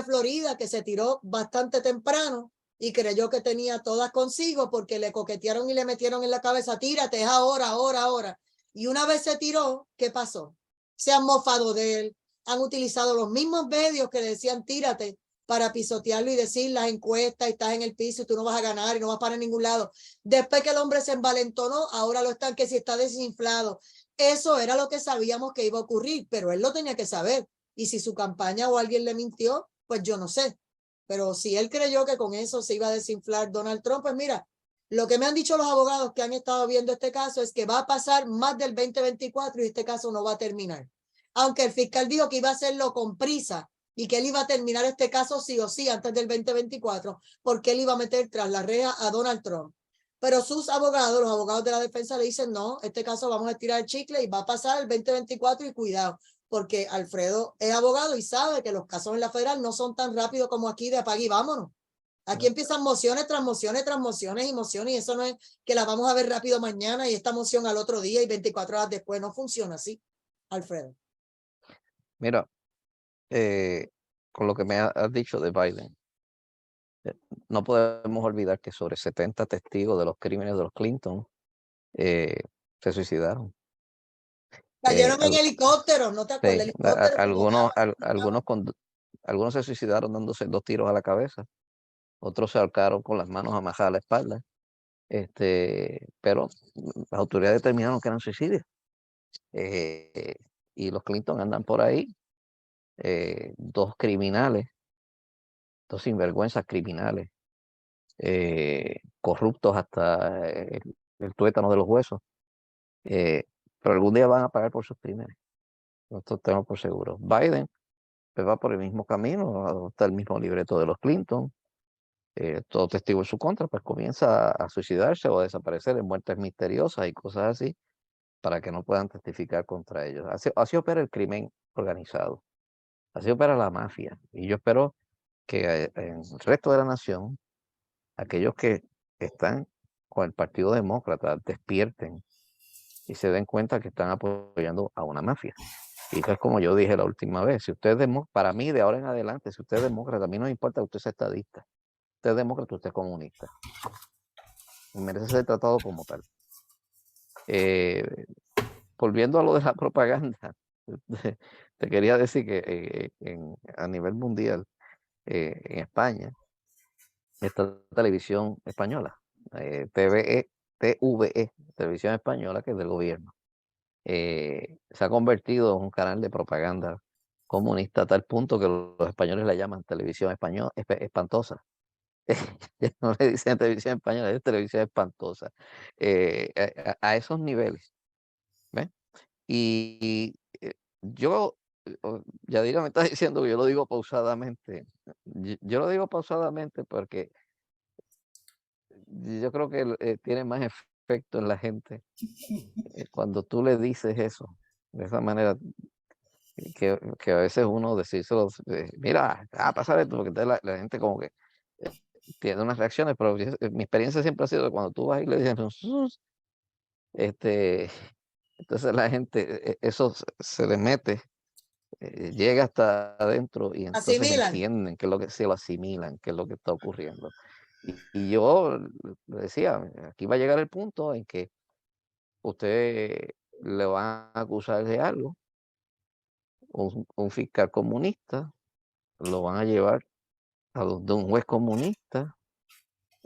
Florida, que se tiró bastante temprano y creyó que tenía todas consigo porque le coquetearon y le metieron en la cabeza, tírate, es ahora, ahora, ahora. Y una vez se tiró, ¿qué pasó? Se han mofado de él, han utilizado los mismos medios que decían tírate para pisotearlo y decir las encuestas y estás en el piso y tú no vas a ganar y no vas para ningún lado. Después que el hombre se envalentonó, ahora lo están que si está desinflado. Eso era lo que sabíamos que iba a ocurrir, pero él lo tenía que saber. Y si su campaña o alguien le mintió, pues yo no sé. Pero si él creyó que con eso se iba a desinflar Donald Trump, pues mira, lo que me han dicho los abogados que han estado viendo este caso es que va a pasar más del 2024 y este caso no va a terminar. Aunque el fiscal dijo que iba a hacerlo con prisa y que él iba a terminar este caso sí o sí antes del 2024, porque él iba a meter tras la reja a Donald Trump. Pero sus abogados, los abogados de la defensa, le dicen, no, este caso vamos a estirar el chicle y va a pasar el 2024 y cuidado, porque Alfredo es abogado y sabe que los casos en la federal no son tan rápidos como aquí de apague y vámonos. Aquí empiezan mociones tras mociones, tras mociones y mociones, y eso no es que las vamos a ver rápido mañana y esta moción al otro día y 24 horas después. No funciona así, Alfredo. Mira, con lo que me has dicho de Biden, no podemos olvidar que sobre 70 testigos de los crímenes de los Clinton se suicidaron. Cayeron en helicópteros, ¿no te acuerdas? Sí, Helicópteros algunos se suicidaron dándose 2 tiros a la cabeza, otros se ahorcaron con las manos amajadas a la espalda, pero las autoridades determinaron que eran suicidios. Y los Clinton andan por ahí, 2 criminales, 2 sinvergüenzas criminales, corruptos hasta el tuétano de los huesos, pero algún día van a pagar por sus crímenes. Nosotros tenemos por seguro. Biden pues va por el mismo camino, adopta el mismo libreto de los Clinton, todo testigo en su contra, pues comienza a suicidarse o a desaparecer en muertes misteriosas y cosas así, para que no puedan testificar contra ellos. Así opera el crimen organizado, así opera la mafia. Y yo espero que en el resto de la nación, aquellos que están con el Partido Demócrata despierten y se den cuenta que están apoyando a una mafia. Y eso es como yo dije la última vez, si usted es para mí de ahora en adelante, si usted es demócrata, a mí no me importa que usted sea estadista. Usted es demócrata, usted es comunista. Y merece ser tratado como tal. Volviendo a lo de la propaganda, te quería decir que a nivel mundial, en España, esta televisión española, TVE, Televisión Española, que es del gobierno, se ha convertido en un canal de propaganda comunista a tal punto que los españoles la llaman televisión española espantosa. Ya no le dicen televisión española, es televisión espantosa. A esos niveles. ¿Ves? Y yo, Yadira me está diciendo que yo lo digo pausadamente. Yo lo digo pausadamente porque yo creo que tiene más efecto en la gente cuando tú le dices eso, de esa manera, que a veces uno decírselo, mira, va a pasar esto, porque entonces la gente como que tiene unas reacciones, pero mi experiencia siempre ha sido que cuando tú vas y le dices, entonces la gente, eso se le mete, llega hasta adentro y entonces Asimilan. entienden qué es lo que se lo asimilan, qué es lo que está ocurriendo. Y yo le decía, aquí va a llegar el punto en que usted le van a acusar de algo, un fiscal comunista, lo van a llevar a donde un juez comunista,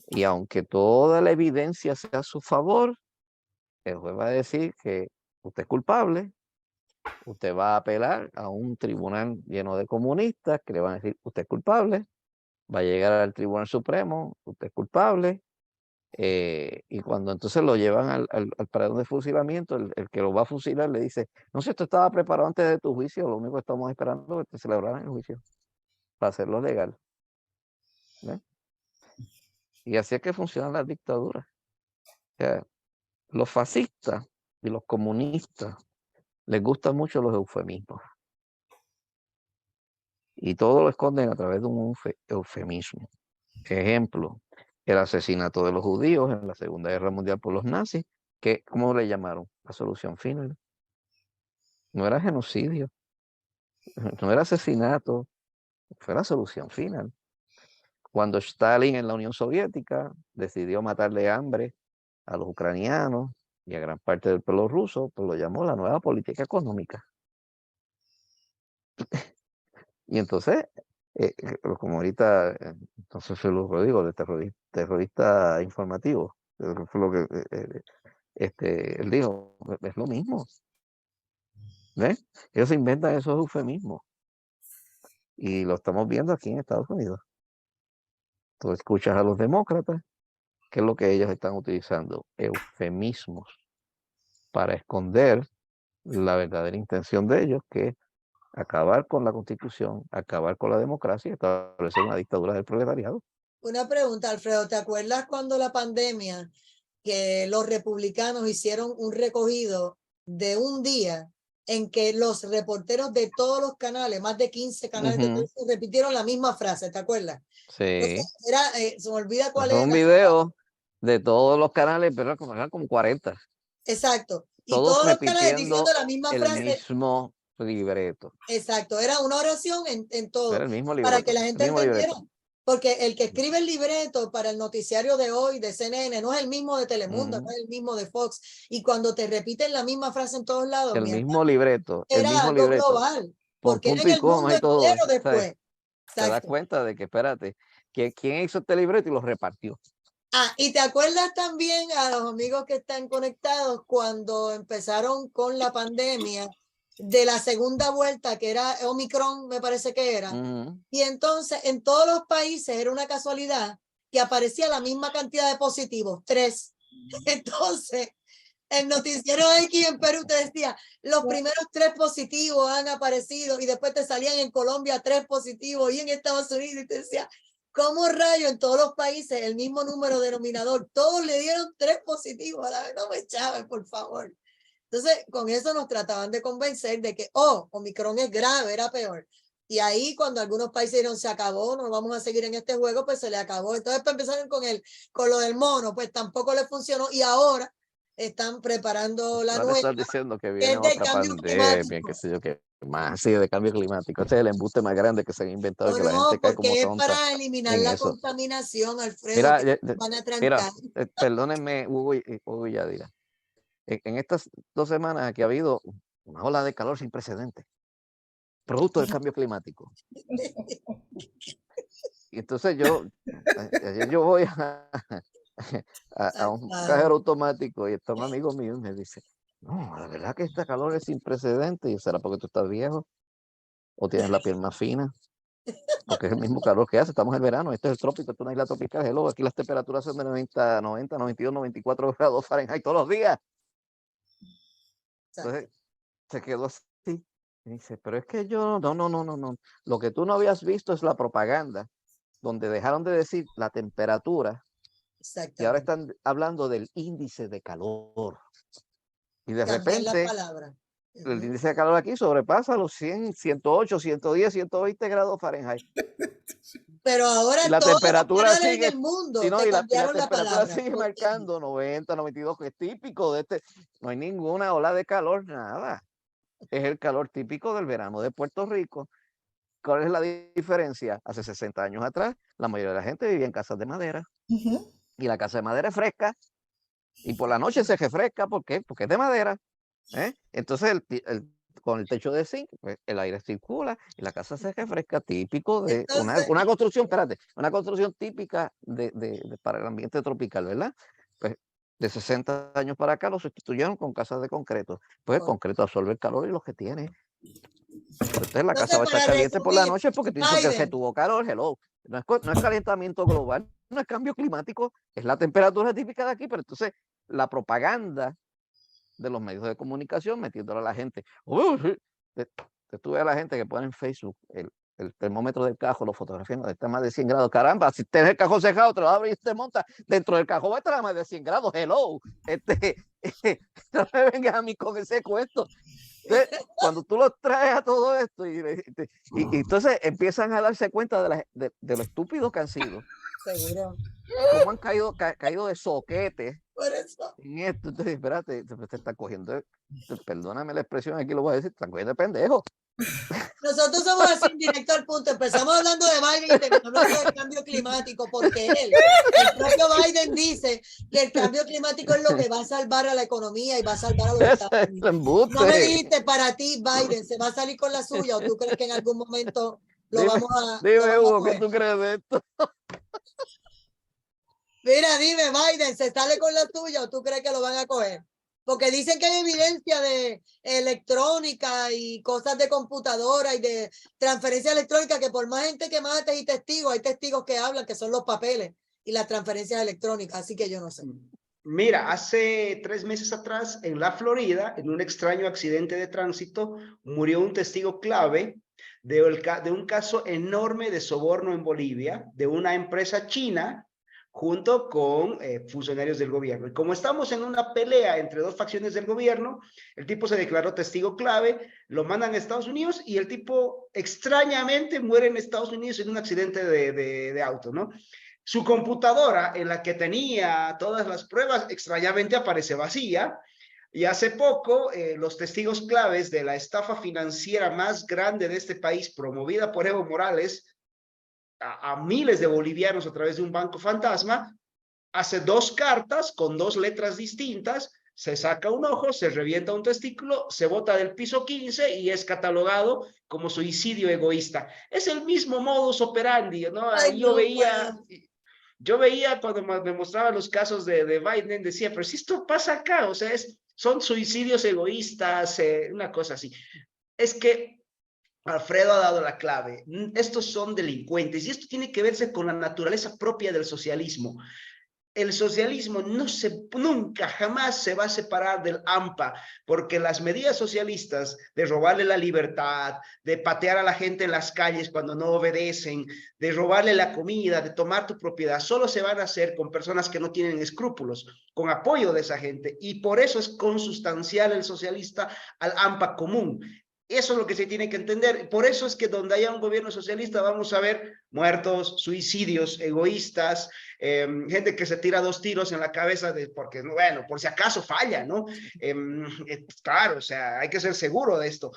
y aunque toda la evidencia sea a su favor, el juez va a decir que usted es culpable. Usted va a apelar a un tribunal lleno de comunistas que le van a decir, usted es culpable. Va a llegar al Tribunal Supremo, usted es culpable. Y cuando entonces lo llevan al paredón de fusilamiento, el que lo va a fusilar le dice, no sé, esto estaba preparado antes de tu juicio, lo único que estamos esperando es que te celebraran el juicio para hacerlo legal. ¿Ves? Y así es que funcionan las dictaduras. O sea, los fascistas y los comunistas les gustan mucho los eufemismos. Y todo lo esconden a través de un eufemismo. Ejemplo, el asesinato de los judíos en la Segunda Guerra Mundial por los nazis, que, ¿cómo le llamaron? La solución final. No era genocidio, no era asesinato, fue la solución final. Cuando Stalin en la Unión Soviética decidió matarle hambre a los ucranianos y a gran parte del pueblo ruso, pues lo llamó la nueva política económica. Y entonces, como ahorita, entonces se lo digo, de terrorista informativo, fue lo que él dijo, es lo mismo. ¿Ves? Ellos inventan esos eufemismos y lo estamos viendo aquí en Estados Unidos. Tú escuchas a los demócratas, ¿qué es lo que ellos están utilizando? Eufemismos para esconder la verdadera intención de ellos, que es acabar con la Constitución, acabar con la democracia y establecer una dictadura del proletariado. Una pregunta, Alfredo, ¿te acuerdas cuando la pandemia, que los republicanos hicieron un recogido de un día en que los reporteros de todos los canales, más de 15 canales de televisión, repitieron la misma frase? ¿Te acuerdas? Sí. Entonces, se me olvida cuál Fue era. un video de todos los canales, pero eran como 40. Exacto. Y Todos todos los canales diciendo repitiendo la misma el frase. mismo libreto. Exacto, era una oración en todo, Era el mismo para libreto. que la El gente mismo entendiera. libreto. Porque el que escribe el libreto para el noticiario de hoy de CNN no es el mismo de Telemundo, no Ujú. es el mismo de Fox. Y cuando te repiten la misma frase en todos lados, El mi mismo hermano, libreto. El era mismo algo libreto. global, Por porque era punto en y el mundo coma y todo. entero ¿Sabes? después. Te das Exacto. cuenta de que, espérate, que quién hizo este libreto y lo repartió. Ah, y te acuerdas también a los amigos que están conectados cuando empezaron con la pandemia de la segunda vuelta, que era Omicron, me parece que era. Y entonces en todos los países era una casualidad que aparecía la misma cantidad de positivos, 3. Entonces, el noticiero aquí en Perú te decía, los primeros 3 positivos han aparecido, y después te salían en Colombia 3 positivos y en Estados Unidos, y te decía, ¿Cómo rayo en todos los países el mismo número denominador? Todos le dieron 3 positivos a la vez. No me echaban, por favor. Entonces, con eso nos trataban de convencer de que, Omicron es grave, era peor. Y ahí, cuando algunos países dijeron, se acabó, no vamos a seguir en este juego, pues se le acabó. Entonces, pues, empezaron con lo del mono, pues tampoco le funcionó. Y ahora están preparando la Van a nueva, estar diciendo que que viene es de otra cambio pandemia, climático. qué sé yo, qué más, sí, de cambio climático. Ese es el embuste más grande que se han inventado y que la No, gente cae como porque es tonta para eliminar en la eso. contaminación, Alfredo, Mira, que van a trancar. perdónenme, Hugo y Yadira. En estas 2 semanas aquí ha habido una ola de calor sin precedentes, producto del cambio climático. Y entonces ayer yo voy a un cajero automático y está un amigo mío y me dice, no, la verdad que esta calor es sin precedentes. Y yo, ¿será porque tú estás viejo o tienes la piel más fina? Porque es el mismo calor que hace, estamos en el verano, este es el trópico, esto es una isla tropical, hello, aquí las temperaturas son de 90, 92, 94 grados Fahrenheit todos los días. Entonces se quedó así y dice, pero es que yo, no, lo que tú no habías visto es la propaganda, donde dejaron de decir la temperatura y ahora están hablando del índice de calor. Y de Cambiar la repente palabra. el índice de calor aquí sobrepasa los 100, 108, 110, 120 grados Fahrenheit. Pero ahora Y la todos los temperatura canales en sigue, el mundo sí, no, te y la cambiaron la temperatura palabra. sigue marcando 90, 92, que es típico de este. No hay ninguna ola de calor, nada. Es el calor típico del verano de Puerto Rico. ¿Cuál es la diferencia? Hace 60 años atrás, la mayoría de la gente vivía en casas de madera. Y la casa de madera es fresca. Y por la noche se refresca. ¿Por qué? Porque es de madera. Entonces, con el techo de zinc, pues, el aire circula y la casa se refresca, típico de Entonces, una construcción, espérate, una construcción típica para el ambiente tropical, ¿verdad? Pues de 60 años para acá lo sustituyeron con casas de concreto. Pues el concreto absorbe el calor y lo que tiene. Entonces la casa va a estar para caliente por la resumir, noche porque pienso que se Biden, tuvo calor, hello. No es calentamiento global, no es cambio climático, es la temperatura típica de aquí, pero entonces la propaganda de los medios de comunicación metiéndole a la gente. Tuve a la gente que pone en Facebook el termómetro del cajo, lo fotografían, está más de 100 grados. Caramba, si tienes el cajón cerrado, te lo abres y te montas dentro del cajón, va a estar a más de 100 grados. Hello. No me vengas a mí con ese cuento. Entonces, cuando tú los traes a todo esto y entonces empiezan a darse cuenta de lo estúpidos que han sido. seguro. Cómo han caído de soquete Por eso. en esto. Entonces, espérate, te está cogiendo, perdóname la expresión, aquí lo voy a decir, te están cogiendo de pendejo. Nosotros somos así, directo al punto. Empezamos hablando de Biden y terminamos hablando del cambio climático, porque el propio Biden dice que el cambio climático es lo que va a salvar a la economía y va a salvar a los Estados Unidos. No me dijiste, para ti, Biden, ¿se va a salir con la suya o tú crees que en algún momento lo vamos a Dime, Hugo, coger? ¿qué tú crees de esto? Mira, dime, Biden, ¿se sale con la suya o tú crees que lo van a coger? Porque dicen que hay evidencia de electrónica y cosas de computadora y de transferencia electrónica, que por más gente que mate y testigos, hay testigos que hablan, que son los papeles y las transferencias electrónicas, así que yo no sé. Mira, hace 3 meses atrás, en la Florida, en un extraño accidente de tránsito, murió un testigo clave de un caso enorme de soborno en Bolivia, de una empresa china, junto con funcionarios del gobierno. Y como estamos en una pelea entre 2 facciones del gobierno, el tipo se declaró testigo clave, lo mandan a Estados Unidos y el tipo extrañamente muere en Estados Unidos en un accidente de auto, ¿no? Su computadora, en la que tenía todas las pruebas, extrañamente aparece vacía. Y hace poco, los testigos claves de la estafa financiera más grande de este país, promovida por Evo Morales a miles de bolivianos a través de un banco fantasma, hace 2 cartas con 2 letras distintas, se saca un ojo, se revienta un testículo, se bota del piso 15 y es catalogado como suicidio egoísta. Es el mismo modus operandi, ¿no? Ay, Yo no, veía cuando me mostraban los casos de Biden, decía, pero si esto pasa acá, o sea, son suicidios egoístas, una cosa así. Es que Alfredo ha dado la clave. Estos son delincuentes y esto tiene que verse con la naturaleza propia del socialismo. el socialismo nunca, jamás se va a separar del AMPA, porque las medidas socialistas de robarle la libertad, de patear a la gente en las calles cuando no obedecen, de robarle la comida, de tomar tu propiedad, solo se van a hacer con personas que no tienen escrúpulos, con apoyo de esa gente, y por eso es consustancial el socialista al AMPA común. Eso es lo que se tiene que entender. Por eso es que donde haya un gobierno socialista vamos a ver muertos, suicidios, egoístas, gente que se tira 2 tiros en la cabeza porque, bueno, por si acaso falla, ¿no? Claro, o sea, hay que ser seguro de esto.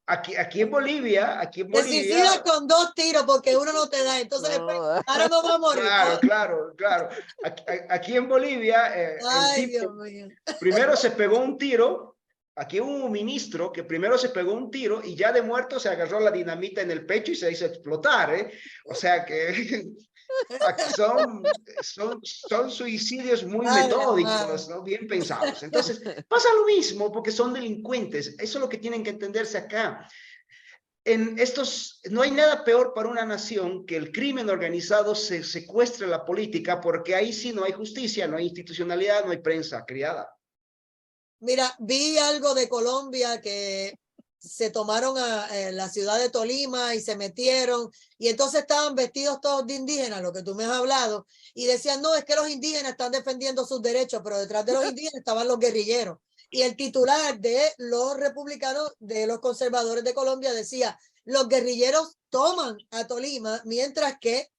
Aquí en Bolivia... Te suicidas con 2 tiros porque uno no te da, entonces después, ahora no va a morir. Claro. Aquí en Bolivia, Ay, el tipo Dios mío. primero se pegó un tiro. Aquí hubo un ministro que primero se pegó un tiro y ya de muerto se agarró la dinamita en el pecho y se hizo explotar, ¿eh? O sea que aquí son suicidios muy metódicos, ¿no? Bien pensados. Entonces, pasa lo mismo porque son delincuentes. Eso es lo que tienen que entenderse acá. No hay nada peor para una nación que el crimen organizado se secuestre la política, porque ahí sí no hay justicia, no hay institucionalidad, no hay prensa criada. Mira, vi algo de Colombia que se tomaron a la ciudad de Tolima y se metieron y entonces estaban vestidos todos de indígenas, lo que tú me has hablado, y decían, no, es que los indígenas están defendiendo sus derechos, pero detrás de los indígenas estaban los guerrilleros. Y el titular de los republicanos, de los conservadores de Colombia decía, los guerrilleros toman a Tolima, mientras que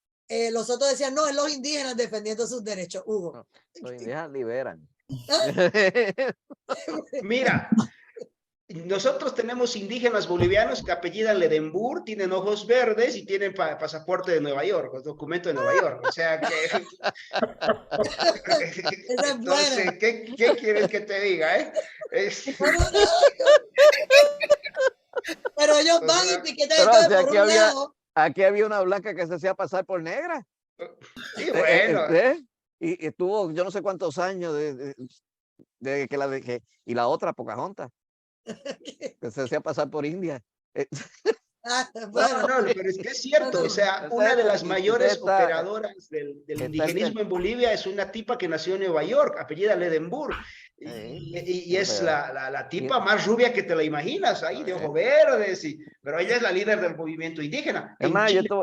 los otros decían, no, es los indígenas defendiendo sus derechos. Hugo. No, los indígenas liberan. Mira, nosotros tenemos indígenas bolivianos que apellidan Ledembur, tienen ojos verdes y tienen pasaporte de Nueva York, documento de Nueva York. O sea que... Entonces, ¿qué quieres que te diga? Pero ellos van y piquetan todo por un lado. Aquí había una blanca que se hacía pasar por negra. Sí, bueno. Y estuvo yo no sé cuántos años y la otra Pocahontas que se hacía pasar por india. Bueno. No, pero es que es cierto, o sea, una de las mayores operadoras del indigenismo en Bolivia es una tipa que nació en Nueva York, apellida Ledembur, y es la tipa más rubia que te la imaginas, ahí de ojos verdes, pero ella es la líder del movimiento indígena. Es más, yo te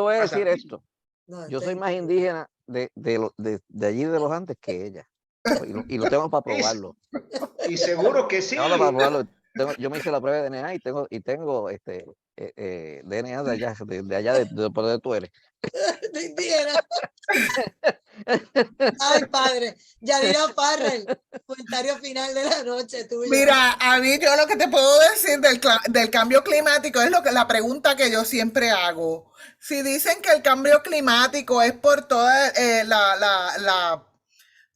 voy a decir esto, No, yo soy más indígena de allí de los Andes que ella, y lo tengo para probarlo. Y seguro que sí. Para probarlo. Yo me hice la prueba de DNA y tengo DNA de allá, de por donde tú eres. De indígena. Ay, padre. Yadira Farrell, comentario final de la noche tuyo. Mira, a mí yo lo que te puedo decir del cambio climático es la pregunta que yo siempre hago. Si dicen que el cambio climático es por toda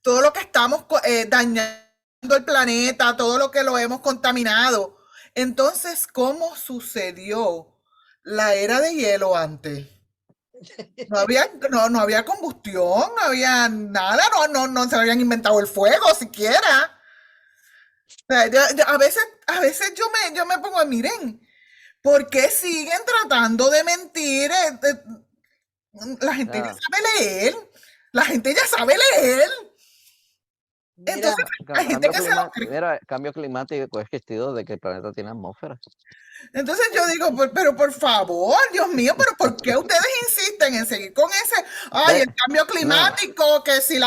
todo lo que estamos dañando el planeta, todo lo que lo hemos contaminado, entonces, ¿cómo sucedió la era de hielo antes? No había combustión, no había nada, no se habían inventado el fuego siquiera. O sea, a veces yo me pongo, miren, ¿por qué siguen tratando de mentir? La gente ya sabe leer. La gente ya sabe leer. Entonces, hay gente que mira, cambio climático es existido de que el planeta tiene atmósfera. Entonces yo digo, pero por favor, Dios mío, pero ¿por qué ustedes insisten en seguir con el cambio climático, que si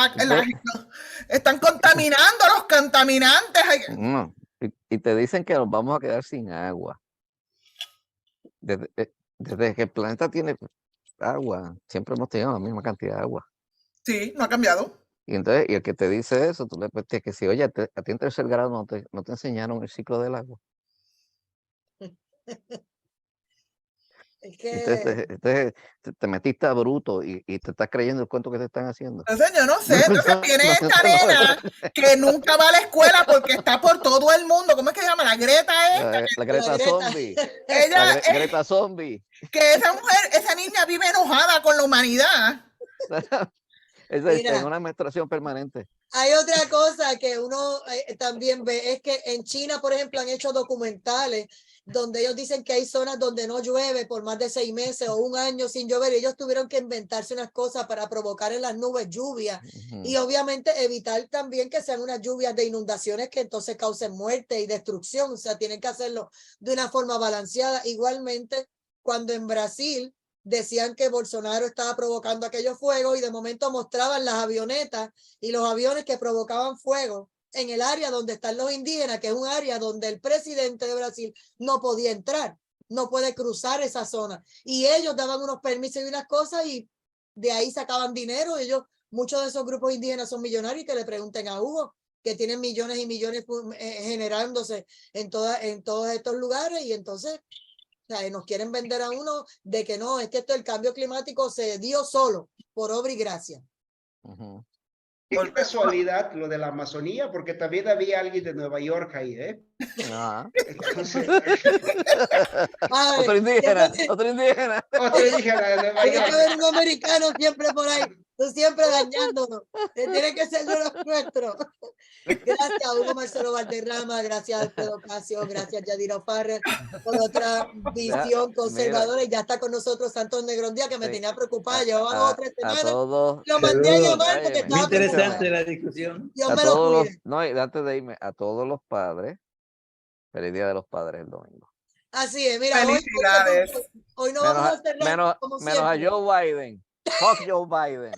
están contaminando los contaminantes? No, y te dicen que nos vamos a quedar sin agua. Desde que el planeta tiene agua, siempre hemos tenido la misma cantidad de agua. Sí, no ha cambiado. Y entonces, y el que te dice eso, tú le puedes que si, oye, a ti en tercer grado no te enseñaron el ciclo del agua. Es que... Entonces te metiste a bruto y te estás creyendo el cuento que te están haciendo. Entonces yo no sé, entonces viene esta nena que nunca va a la escuela porque está por todo el mundo. ¿Cómo es que se llama? La Greta esta. La Greta Zombie. Greta Zombie. Que esa niña vive enojada con la humanidad. Es una menstruación permanente. Hay otra cosa que uno también ve, es que en China, por ejemplo, han hecho documentales donde ellos dicen que hay zonas donde no llueve por más de 6 meses o un año sin llover, y ellos tuvieron que inventarse unas cosas para provocar en las nubes lluvia y obviamente evitar también que sean unas lluvias de inundaciones que entonces causen muerte y destrucción. O sea, tienen que hacerlo de una forma balanceada. Igualmente, cuando en Brasil decían que Bolsonaro estaba provocando aquellos fuegos y de momento mostraban las avionetas y los aviones que provocaban fuego en el área donde están los indígenas, que es un área donde el presidente de Brasil no podía entrar, no puede cruzar esa zona. Y ellos daban unos permisos y unas cosas y de ahí sacaban dinero. Ellos, muchos de esos grupos indígenas son millonarios, y que le pregunten a Hugo, que tienen millones y millones generándose en todos estos lugares, y entonces nos quieren vender a uno de que no, es que el cambio climático se dio solo, por obra y gracia. Qué casualidad lo de la Amazonía, porque también había alguien de Nueva York ahí, ¿eh? Entonces, otro indígena, otro indígena. Otro indígena de Nueva Tiene que York. haber un americano siempre por ahí, tú siempre dañándonos. Tiene que ser de los nuestros. Gracias a Hugo Marcelo Valderrama, gracias a Alfredo Casio, gracias a Yadira Farrer por otra visión conservadora. Y ya está con nosotros Santos Negrondía, que me tenía preocupada, llevaba 2 o 3 semanas. Lo mandé a llamar porque estaba Muy interesante preocupada. la discusión. Dios A me lo todos los, cuide. no, y antes de irme, a todos los padres, feliz Día de los Padres el domingo. Así es, mira, Felicidades. hoy no vamos a cerrar como menos a siempre. Joe Biden. Fuck Joe Biden.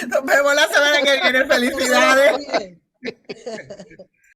Nos vemos la semana que viene. Felicidades.